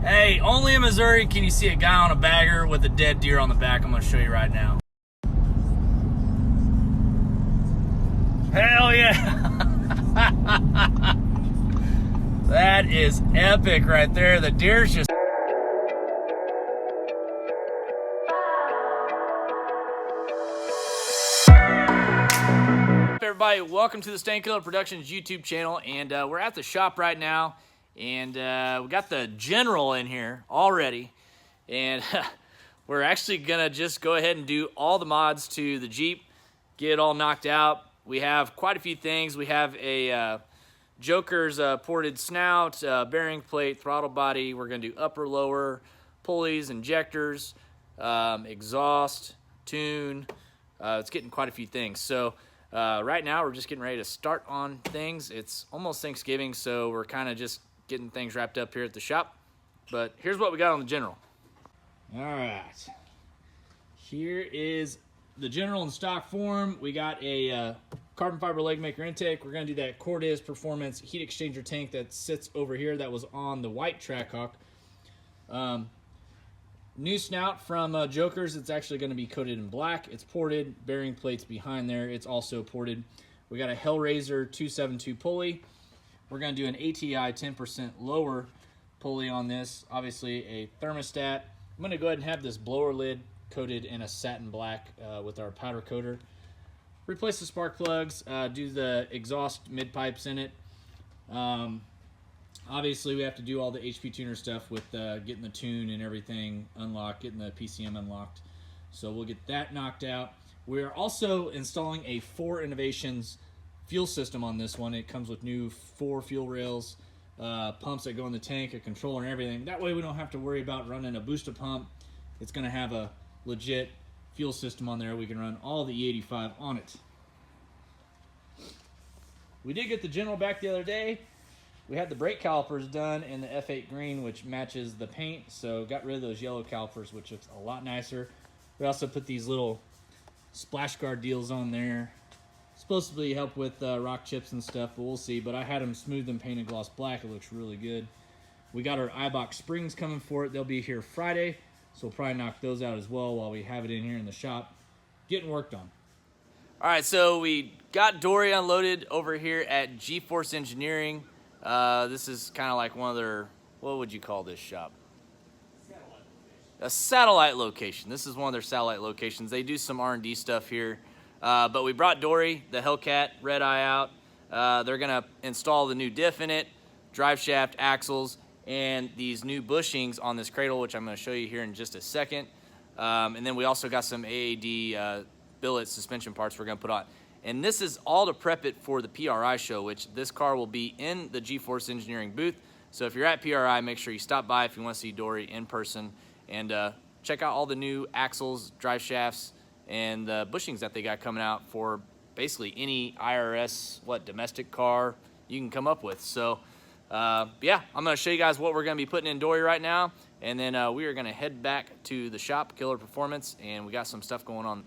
Hey, only in Missouri can you see a guy on a bagger with a dead deer on the back. I'm going to show you right now. Hell yeah. That is epic right there. The deer's just... Hey everybody, welcome to the Stain Killer Productions YouTube channel, and we're at the shop right now, and we got the General in here already, and we're actually gonna just go ahead and do all the mods to the Jeep, get it all knocked out. We have quite a few things. We have a Joker's ported snout, bearing plate, throttle body. We're gonna do upper, lower, pulleys, injectors, exhaust, tune. It's getting quite a few things. So right now we're just getting ready to start on things. It's almost Thanksgiving, so we're kind of just getting things wrapped up here at the shop. But here's what we got on the General. All right, here is the General in stock form. We got a carbon fiber leg maker intake. We're gonna do that Cordiz Performance heat exchanger tank that sits over here that was on the white Trackhawk. New snout from Joker's. It's actually going to be coated in black. It's ported. Bearing plates behind there. It's also ported. We got a Hellraiser 272 pulley. We're going to do an ATI 10% lower pulley on this. Obviously a thermostat. I'm going to go ahead and have this blower lid coated in a satin black with our powder coater. Replace the spark plugs. Do the exhaust mid pipes in it. Obviously, we have to do all the HP tuner stuff with getting the tune and everything unlocked, getting the PCM unlocked. So we'll get that knocked out. We're also installing a 4 Innovations fuel system on this one. It comes with new 4 fuel rails, pumps that go in the tank, a controller and everything. That way we don't have to worry about running a booster pump. It's going to have a legit fuel system on there. We can run all the E85 on it. We did get the General back the other day. We had the brake calipers done in the F8 green, which matches the paint, so got rid of those yellow calipers, which looks a lot nicer. We also put these little splash guard deals on there. Supposedly help with rock chips and stuff, but we'll see. But I had them smoothed and painted gloss black. It looks really good. We got our iBox springs coming for it. They'll be here Friday, so we'll probably knock those out as well while we have it in here in the shop getting worked on. All right, so we got Dory unloaded over here at Gforce Engineering. This is kind of like one of their, what would you call this shop? A satellite location. This is one of their satellite locations. They do some R&D stuff here. But we brought Dory, the Hellcat Red Eye out. They're going to install the new diff in it, drive shaft, axles, and these new bushings on this cradle, which I'm going to show you here in just a second. And then we also got some AAD billet suspension parts we're going to put on. And this is all to prep it for the PRI show, which this car will be in the Gforce Engineering booth. So if you're at PRI, make sure you stop by if you want to see Dory in person and check out all the new axles, drive shafts, and the bushings that they got coming out for basically any IRS, domestic car you can come up with. So yeah, I'm going to show you guys what we're going to be putting in Dory right now. And then we are going to head back to the shop, Killer Performance, and we got some stuff going on.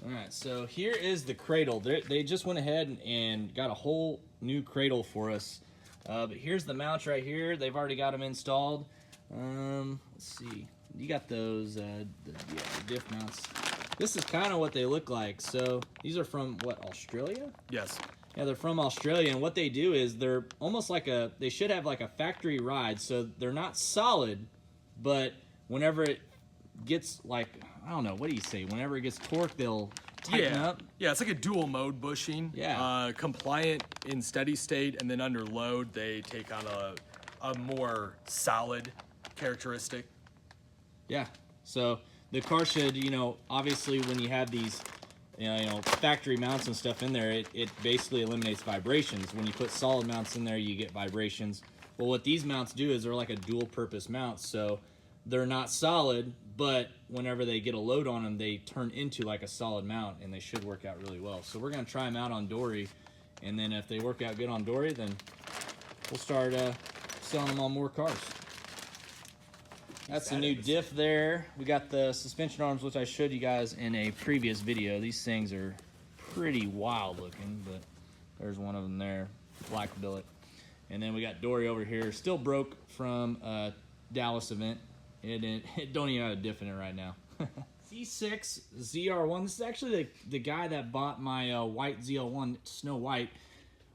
All right, so here is the cradle. They just went ahead and got a whole new cradle for us. But here's the mounts right here. They've already got them installed. Let's see. You got those the diff mounts. This is kind of what they look like. So these are from, what, Australia? Yes. Yeah, they're from Australia, and what they do is they're almost like they should have like a factory ride. So they're not solid, but whenever it gets like, I don't know, what do you say? Whenever it gets torqued, they'll tighten up. Yeah, it's like a dual mode bushing. Yeah. Compliant in steady state, and then under load, they take on a more solid characteristic. Yeah. So the car should, obviously when you have these, factory mounts and stuff in there, it basically eliminates vibrations. When you put solid mounts in there, you get vibrations. Well, what these mounts do is they're like a dual purpose mount. So they're not solid, but whenever they get a load on them, they turn into like a solid mount, and they should work out really well. So we're going to try them out on Dory, and then if they work out good on Dory, then we'll start selling them on more cars. That's the new diff there. We got the suspension arms, which I showed you guys in a previous video. These things are pretty wild looking, but there's one of them there, black billet. And then we got Dory over here, still broke from Dallas event. It don't even have a diff in it right now. C6 ZR1. This is actually the guy that bought my white ZL1 Snow White.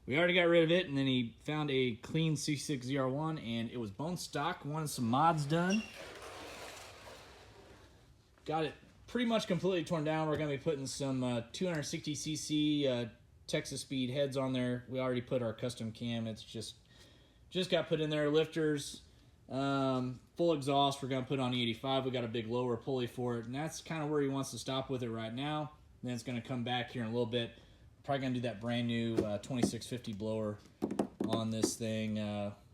We already got rid of it, and then he found a clean C6 ZR1, and it was bone stock. Wanted some mods done. Got it pretty much completely torn down. We're going to be putting some 260cc Texas Speed heads on there. We already put our custom cam. It's just got put in there. Lifters, full exhaust. We're going to put on E85. We got a big lower pulley for it, and that's kind of where he wants to stop with it right now. Then it's going to come back here in a little bit. Probably going to do that brand new 2650 blower on this thing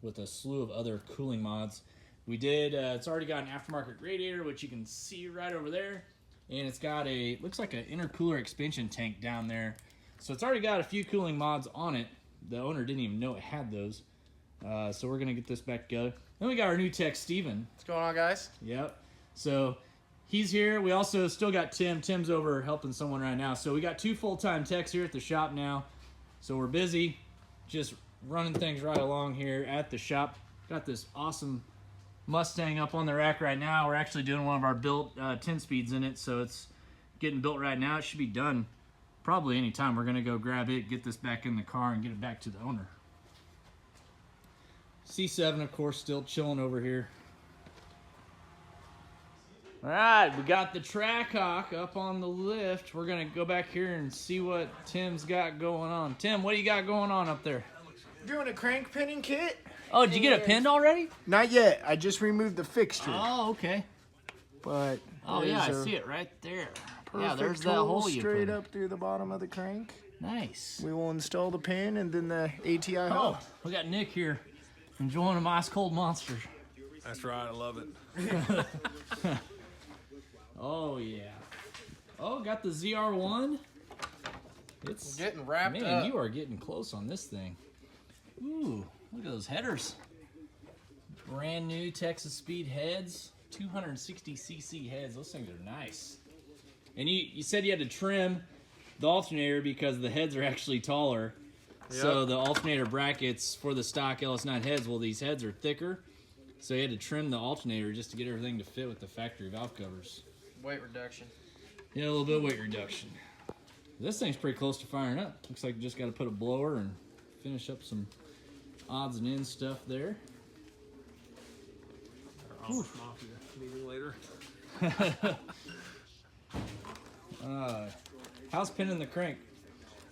with a slew of other cooling mods. We did, it's already got an aftermarket radiator, which you can see right over there. And it's got looks like an intercooler expansion tank down there. So it's already got a few cooling mods on it. The owner didn't even know it had those. So we're going to get this back together. Then we got our new tech, Steven. What's going on, guys? Yep. So he's here. We also still got Tim. Tim's over helping someone right now. So we got 2 full-time techs here at the shop now. So we're busy just running things right along here at the shop. Got this awesome Mustang up on the rack right now. We're actually doing one of our built 10 speeds in it. So it's getting built right now. It should be done probably any time. We're going to go grab it, get this back in the car, and get it back to the owner. C7, of course, still chilling over here. All right, we got the Trackhawk up on the lift. We're going to go back here and see what Tim's got going on. Tim, what do you got going on up there? Doing a crank pinning kit. Oh, did you get it pinned already? Not yet. I just removed the fixture. Oh, okay. But oh, yeah, I see it right there. Yeah, perfect there's that hole hole you straight put. up through the bottom of the crank. Nice. We will install the pin and then the ATI Oh, hub. we got Nick here enjoying a ice cold monster. That's right, I love it. Oh, yeah. Oh, got the ZR1. It's Getting wrapped man, up. you are getting close on this thing. Ooh, look at those headers. Brand new Texas Speed heads. 260cc heads. Those things are nice. And you said you had to trim the alternator because the heads are actually taller. Yep. So the alternator brackets for the stock LS9 heads, well, these heads are thicker. So you had to trim the alternator just to get everything to fit with the factory valve covers. Weight reduction. Yeah, a little bit of weight reduction. This thing's pretty close to firing up. Looks like you just got to put a blower and finish up some odds and ends stuff there. Meeting later. How's pinning the crank?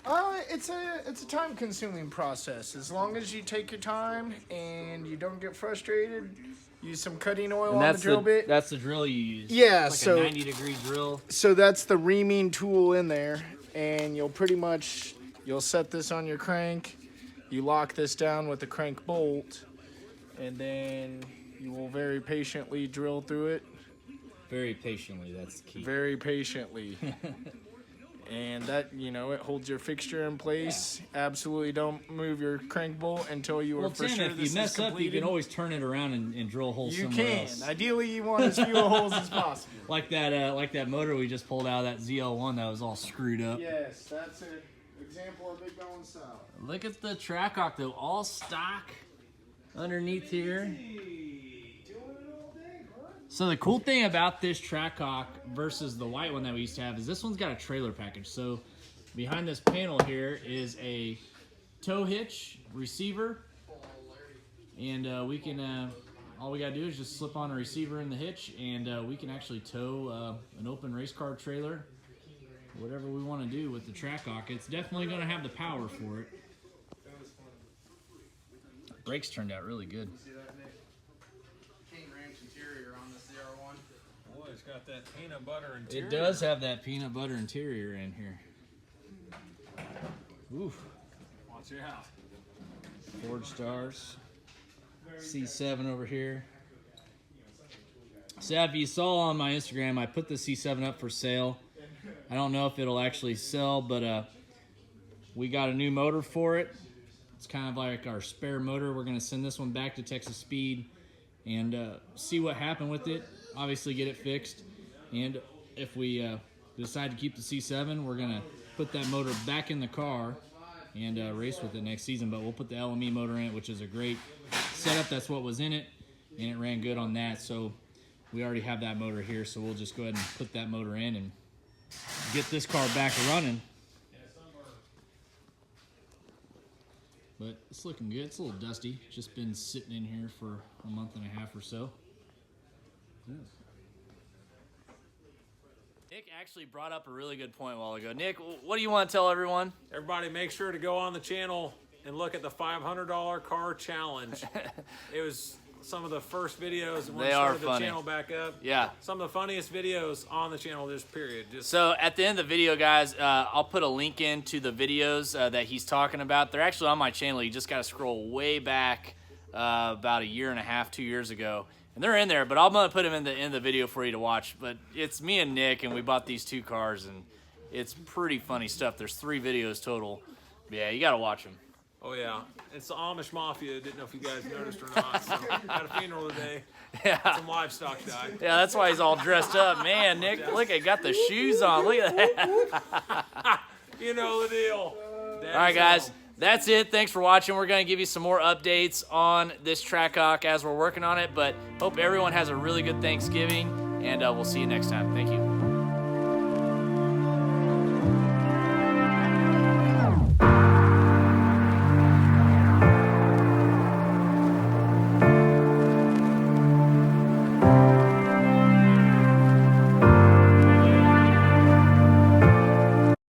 It's a time-consuming process. As long as you take your time and you don't get frustrated, use some cutting oil on the drill bit. That's the drill you use. Yeah, It's so like a 90-degree drill. So that's the reaming tool in there, and you'll set this on your crank. You lock this down with the crank bolt, and then you will very patiently drill through it. Very patiently, that's the key. Very patiently. And that, it holds your fixture in place. Yeah. Absolutely don't move your crank bolt until you are for Tim, sure if this you mess is up, completed. you can always turn it around and drill holes You somewhere can. else. Ideally, you want as few holes as possible. Like that motor we just pulled out of that ZL1 that was all screwed up. Yes, that's an example of it going south. Look at the Trackhawk though, all stock underneath here. So the cool thing about this Trackhawk versus the white one that we used to have is this one's got a trailer package. So behind this panel here is a tow hitch receiver, and we can all we gotta do is just slip on a receiver in the hitch, and we can actually tow an open race car trailer, whatever we want to do with the Trackhawk. It's definitely gonna have the power for it. Brakes turned out really good. Boy, it's got that peanut butter interior. It does have that peanut butter interior in here. Oof. Watch your house. Ford Stars. C7 over here. So if you saw on my Instagram, I put the C7 up for sale. I don't know if it'll actually sell, but we got a new motor for it. It's kind of like our spare motor. We're going to send this one back to Texas Speed and see what happened with it. Obviously get it fixed. And if we decide to keep the C7, we're going to put that motor back in the car and race with it next season. But we'll put the LME motor in it, which is a great setup. That's what was in it, and it ran good on that. So we already have that motor here, so we'll just go ahead and put that motor in and get this car back running. But it's looking good. It's a little dusty. Just been sitting in here for a month and a half or so. Nick actually brought up a really good point a while ago. Nick, what do you want to tell everyone? Everybody, make sure to go on the channel and look at the $500 car challenge. It was some of the first videos when we started the channel back up. Yeah. Some of the funniest videos on the channel, just period. So at the end of the video, guys, I'll put a link in to the videos that he's talking about. They're actually on my channel. You just got to scroll way back about a year and a half, 2 years ago. And they're in there, but I'm going to put them in the video for you to watch. But it's me and Nick, and we bought these 2 cars, and it's pretty funny stuff. There's 3 videos total. But yeah, you got to watch them. Oh, yeah. It's the Amish Mafia. Didn't know if you guys noticed or not. So, had a funeral today. Yeah. Some livestock died. Yeah, that's why he's all dressed up. Man, Nick, look, I got the shoes on. Look at that. You know the deal. All right, guys. That's it. Thanks for watching. We're going to give you some more updates on this Trackhawk as we're working on it. But hope everyone has a really good Thanksgiving, and we'll see you next time. Thank you.